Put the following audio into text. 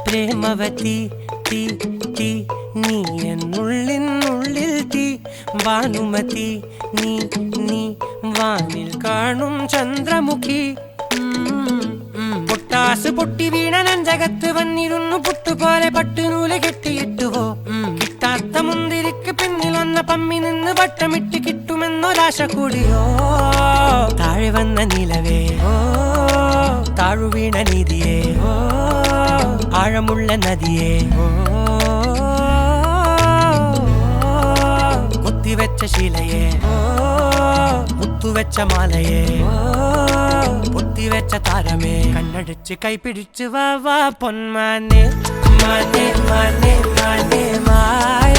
പ്രേമവതി തീ തീ നീ എന്നുള്ളിൽ തീ ഭാനുമതി നീ നീ വാനിൽ കാണും ചന്ദ്രമുഖി പൊട്ടാസ് പൊട്ടി വീണ നെഞ്ചകത്ത് വന്നിരുന്നു പുട്ടുപോലെ പട്ടുനൂല് കെട്ടിയിട്ടുവോ കിട്ടാത്ത മുന്തിരിക്ക് പിന്നിൽ വന്ന പമ്മി നിന്ന് വട്ടമിട്ട് കിട്ടുമെന്നൊരാശ കൂടിയോ താഴെ വന്ന നിലവേ ഓ താഴുവീണ നിധിയേ ഓ ആഴമുള്ള നദിയേ ഓ കൊത്തിവെച്ച ശിലയേ ഓ മുത്തുവെച്ച മാലയേ ഓ പൊത്തിവെച്ച താരമേ കണ്ണടിച്ച് കൈപിടിച്ച് വാ വാ പൊന്മാനെ മാനേ മാനേ മാനേ മായ